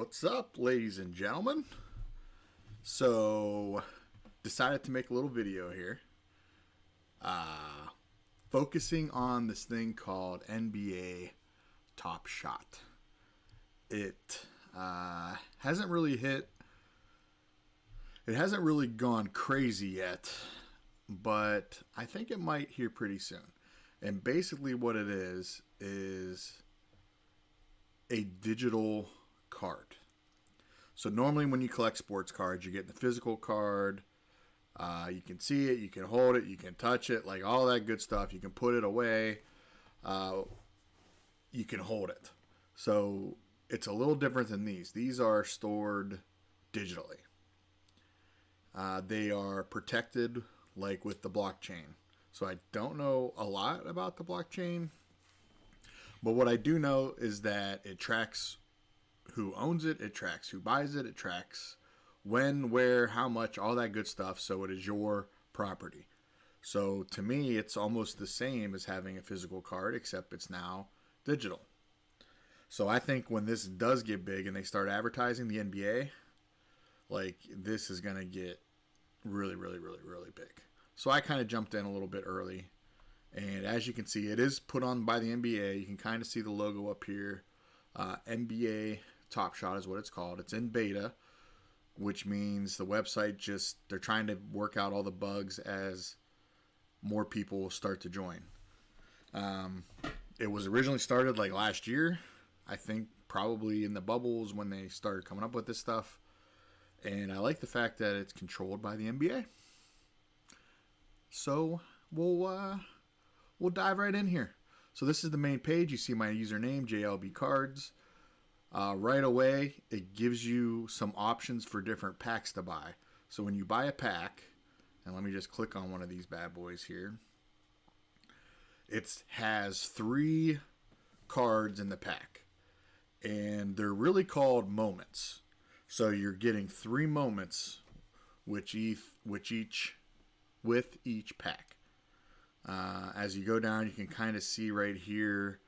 What's up, ladies and gentlemen? So, decided to make a little video here, focusing on this thing called NBA Top Shot. It hasn't really gone crazy yet, but I think it might here pretty soon. And basically what it is a digital card. So normally when you collect sports cards, you get the physical card. You can see it, you can hold it, you can touch it, like all that good stuff. You can put it away. You can hold it. So it's a little different than these. These are stored digitally. They are protected like with the blockchain. So I don't know a lot about the blockchain, but what I do know is that it tracks who owns it, it tracks who buys it, it tracks when, where, how much, all that good stuff, so it is your property. So to me, it's almost the same as having a physical card, except it's now digital. So I think when this does get big and they start advertising the NBA, like this is going to get really, really, really, really big. So I kind of jumped in a little bit early. And as you can see, it is put on by the NBA. You can kind of see the logo up here. NBA Top Shot is what it's called. It's in beta, which means the website they're trying to work out all the bugs as more people start to join. It was originally started like last year. I think probably in the bubbles when they started coming up with this stuff. And I like the fact that it's controlled by the NBA. So we'll dive right in here. So this is the main page. You see my username, JLB Cards. Right away, it gives you some options for different packs to buy. So when you buy a pack, and let me just click on one of these bad boys here. It has 3 cards in the pack. And they're really called moments. So you're getting 3 moments with each pack. As you go down, you can kind of see right here,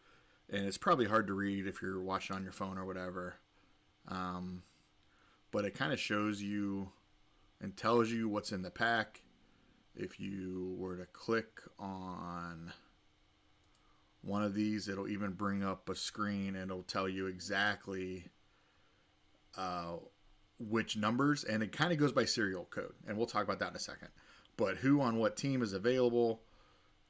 and it's probably hard to read if you're watching on your phone or whatever, but it kind of shows you and tells you what's in the pack. If you were to click on one of these, it'll even bring up a screen and it'll tell you exactly which numbers, and it kind of goes by serial code, and we'll talk about that in a second. But who on what team is available,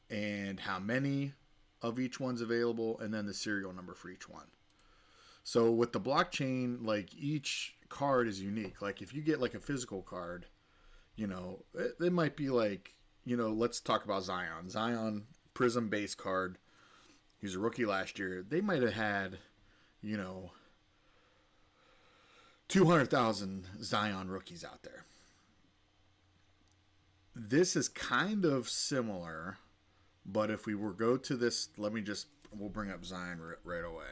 and how many of each one's available, and then the serial number for each one. So with the blockchain, like each card is unique. Like if you get like a physical card, it might be like, let's talk about Zion. Zion Prism base card. He's a rookie last year. They might have had, 200,000 Zion rookies out there. This is kind of similar, but if we were go to this, we'll bring up Zion right away.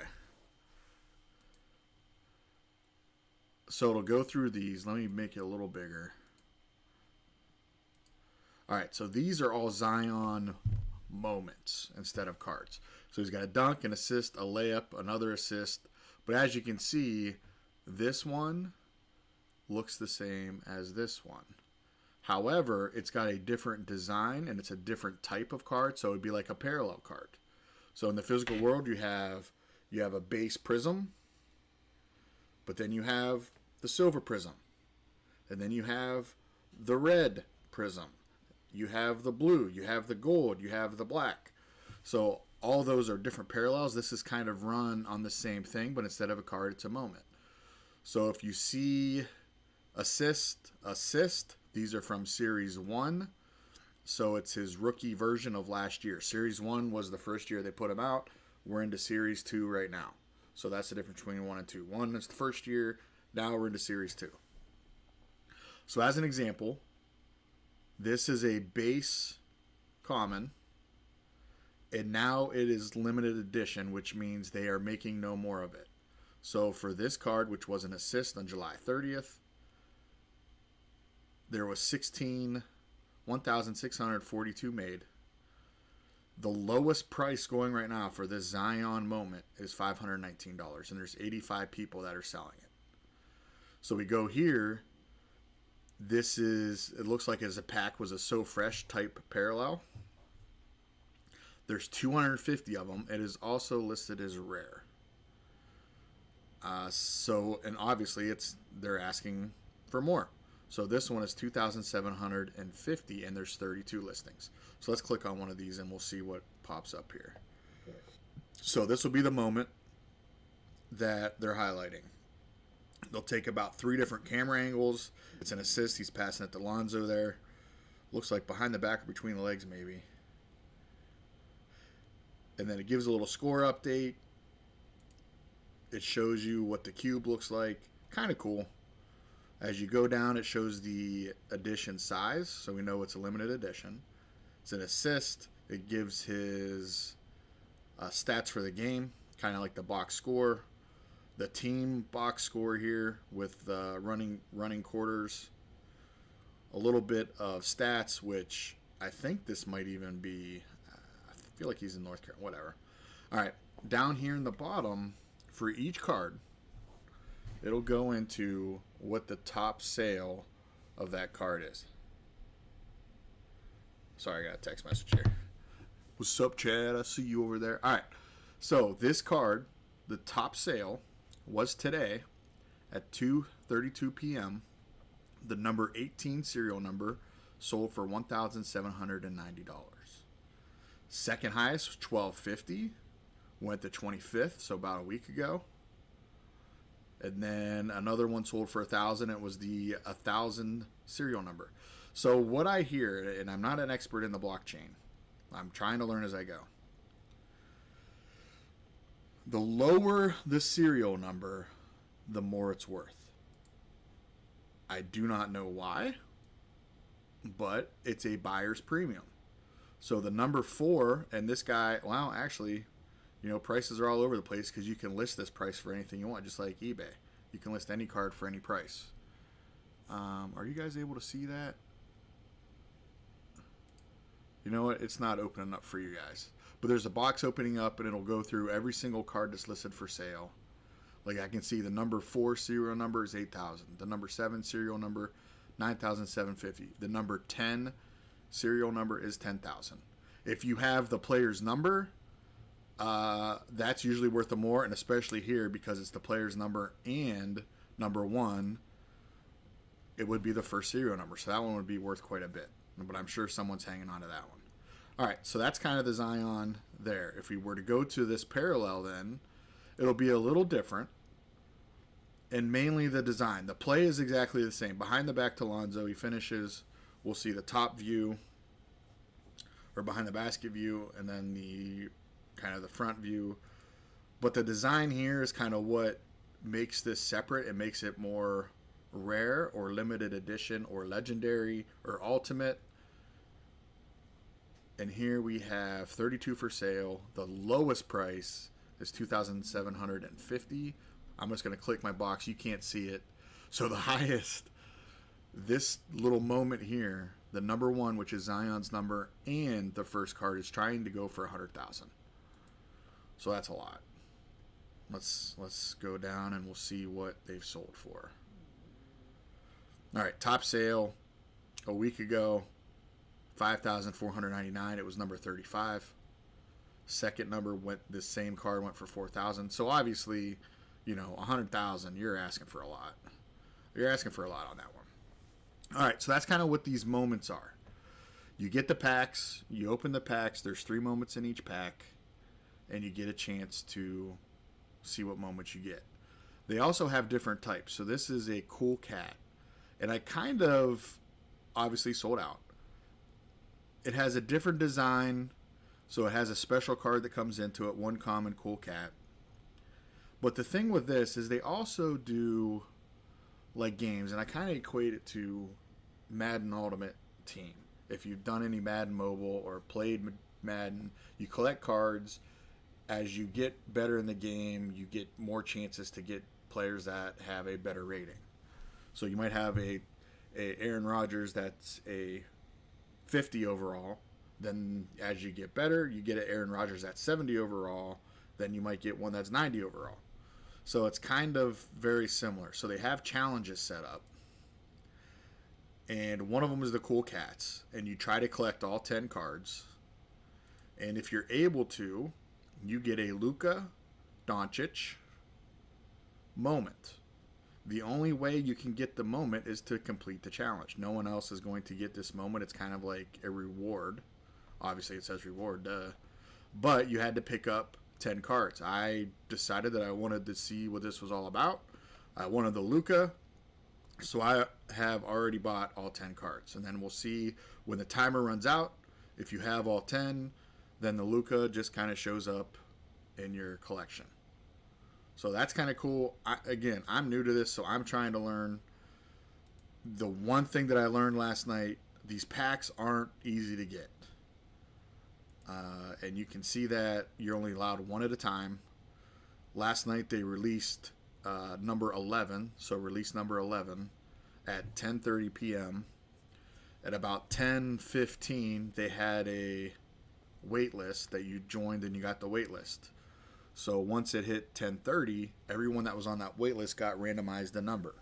So it'll go through these. Let me make it a little bigger. All right, so these are all Zion moments instead of cards. So he's got a dunk, an assist, a layup, another assist. But as you can see, this one looks the same as this one. However, it's got a different design and it's a different type of card, so it'd be like a parallel card. So in the physical world, you have a base prism, but then you have the silver prism, and then you have the red prism, you have the blue, you have the gold, you have the black. So all those are different parallels. This is kind of run on the same thing, but instead of a card, it's a moment. So if you see assist, these are from Series 1. So it's his rookie version of last year. Series 1 was the first year they put him out. We're into Series 2 right now. So that's the difference between 1 and 2. 1 is the first year. Now we're into Series 2. So as an example, this is a base common. And now it is limited edition, which means they are making no more of it. So for this card, which was an assist on July 30th, there was 1,642 made. The lowest price going right now for this Zion moment is $519, and there's 85 people that are selling it. So we go here. This is, it looks like as a pack was a So Fresh type parallel. There's 250 of them. It is also listed as rare. And obviously they're asking for more. So this one is 2,750 and there's 32 listings. So let's click on one of these and we'll see what pops up here. So this will be the moment that they're highlighting. They'll take about 3 different camera angles. It's an assist. He's passing it to Lonzo there. Looks like behind the back or between the legs maybe. And then it gives a little score update. It shows you what the cube looks like. Kind of cool. As you go down, it shows the edition size, so we know it's a limited edition. It's an assist. It gives his stats for the game, kind of like the box score. The team box score here with running quarters. A little bit of stats, which I think this might even be, I feel like he's in North Carolina, whatever. All right, down here in the bottom, for each card, it'll go into what the top sale of that card is. Sorry, I got a text message here. What's up, Chad? I see you over there. All right, so this card, the top sale was today at 2:32 p.m. The number 18 serial number sold for $1,790. Second highest was $1,250. Went to 25th, so about a week ago. And then another one sold for $1,000. It was the 1,000 serial number. So what I hear, and I'm not an expert in the blockchain, I'm trying to learn as I go. The lower the serial number, the more it's worth. I do not know why, but it's a buyer's premium. So the number 4, and this guy, well, actually, you know, prices are all over the place because you can list this price for anything you want, just like eBay. You can list any card for any price. Are you guys able to see that? You know what? It's not opening up for you guys. But there's a box opening up, and it'll go through every single card that's listed for sale. Like I can see the number 4 serial number is 8,000. The number 7 serial number, 9,750. The number 10 serial number is 10,000. If you have the player's number, that's usually worth the more, and especially here because it's the player's number and number 1, it would be the first serial number. So that one would be worth quite a bit. But I'm sure someone's hanging on to that one. All right, so that's kind of the Zion there. If we were to go to this parallel then, it'll be a little different. And mainly the design. The play is exactly the same. Behind the back to Lonzo, he finishes. We'll see the top view, or behind the basket view, and then the kind of the front view. But the design here is kind of what makes this separate. It makes it more rare or limited edition or legendary or ultimate. And here we have 32 for sale. The lowest price is $2,750. I'm just going to click my box. You can't see it. So the highest, this little moment here, the number 1, which is Zion's number, and the first card is trying to go for 100,000. So that's a lot. Let's go down and we'll see what they've sold for. All right, top sale a week ago, $5,499. It was number 35. Second number this same card went for 4,000. So obviously, you know, 100,000. You're asking for a lot. You're asking for a lot on that one. All right, so that's kind of what these moments are. You get the packs. You open the packs. There's 3 moments in each pack, and you get a chance to see what moments you get. They also have different types. So this is a cool cat, and I kind of obviously sold out. It has a different design, so it has a special card that comes into it, 1 common cool cat. But the thing with this is they also do like games, and I kind of equate it to Madden Ultimate Team. If you've done any Madden Mobile or played Madden, you collect cards. As you get better in the game, you get more chances to get players that have a better rating. So you might have a Aaron Rodgers that's a 50 overall. Then as you get better, you get an Aaron Rodgers that's 70 overall. Then you might get one that's 90 overall. So it's kind of very similar. So they have challenges set up, and one of them is the cool cats, and you try to collect all 10 cards. And if you're able to, you get a Luka Doncic moment. The only way you can get the moment is to complete the challenge. No one else is going to get this moment. It's kind of like a reward. Obviously, it says reward, duh. But you had to pick up 10 cards. I decided that I wanted to see what this was all about. I wanted the Luka, so I have already bought all 10 cards. And then we'll see when the timer runs out. If you have all 10, then the Luka just kind of shows up in your collection. So that's kind of cool. Again, I'm new to this, so I'm trying to learn. The one thing that I learned last night, these packs aren't easy to get. And you can see that you're only allowed one at a time. Last night they released number 11, so release number 11 at 10:30 p.m. At about 10:15, they had a wait list that you joined and you got the wait list. So once it hit 10:30, everyone that was on that wait list got randomized a number.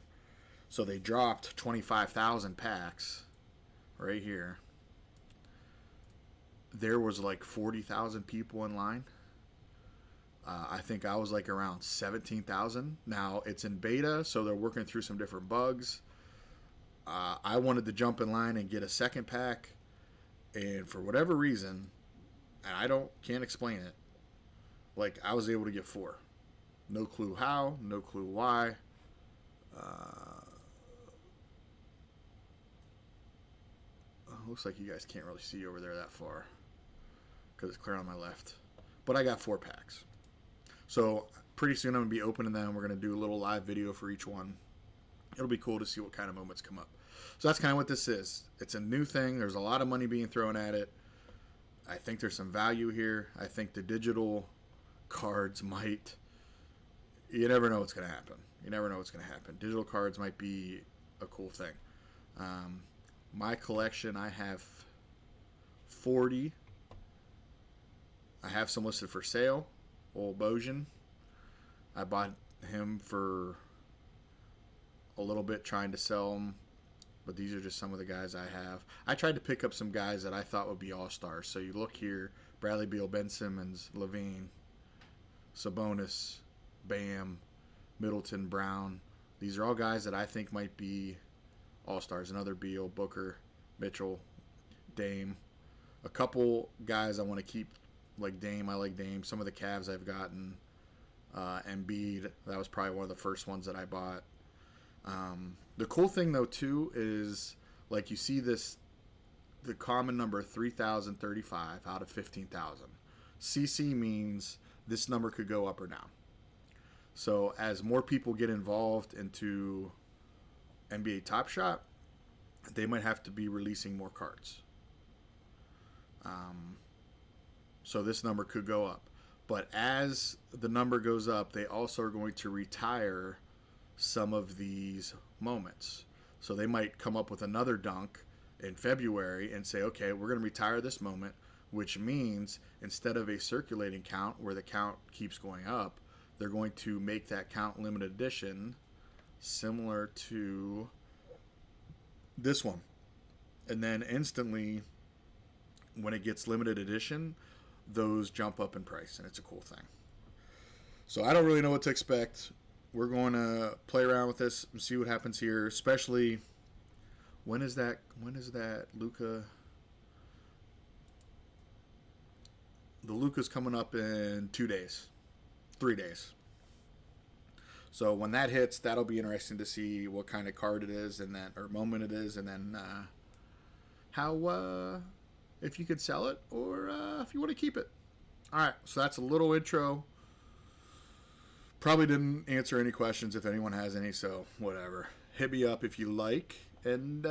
So they dropped 25,000 packs right here. There was like 40,000 people in line. I think I was like around 17,000. Now it's in beta, so they're working through some different bugs. I wanted to jump in line and get a second pack, and for whatever reason, and can't explain it, like I was able to get 4. No clue how, no clue why. Looks like you guys can't really see over there that far because it's clear on my left. But I got 4 packs. So pretty soon I'm going to be opening them. We're going to do a little live video for each one. It'll be cool to see what kind of moments come up. So that's kind of what this is. It's a new thing. There's a lot of money being thrown at it. I think there's some value here. I think the digital cards might... You never know what's going to happen. You never know what's going to happen. Digital cards might be a cool thing. My collection, I have 40. I have some listed for sale. Old Bojan. I bought him for a little bit trying to sell them, but these are just some of the guys I have. I tried to pick up some guys that I thought would be all-stars. So you look here, Bradley Beal, Ben Simmons, Levine, Sabonis, Bam, Middleton, Brown. These are all guys that I think might be all-stars. Another Beal, Booker, Mitchell, Dame. A couple guys I want to keep, like Dame. I like Dame. Some of the Cavs I've gotten. Embiid, that was probably one of the first ones that I bought. The cool thing, though, too, is like you see this, the common number 3,035 out of 15,000. CC means this number could go up or down. So as more people get involved into NBA Top Shot, they might have to be releasing more cards. So this number could go up. But as the number goes up, they also are going to retire some of these moments. So they might come up with another dunk in February and say, okay, we're going to retire this moment, which means instead of a circulating count where the count keeps going up, they're going to make that count limited edition similar to this one. And then instantly, when it gets limited edition, those jump up in price, and it's a cool thing. So I don't really know what to expect. We're going to play around with this and see what happens here, especially when is that Luka? The Luka's coming up in 2 days, 3 days. So when that hits, that'll be interesting to see what kind of card it is and then, or moment it is, and then how if you could sell it or if you want to keep it. All right, so that's a little intro. Probably didn't answer any questions if anyone has any, so whatever. Hit me up if you like, and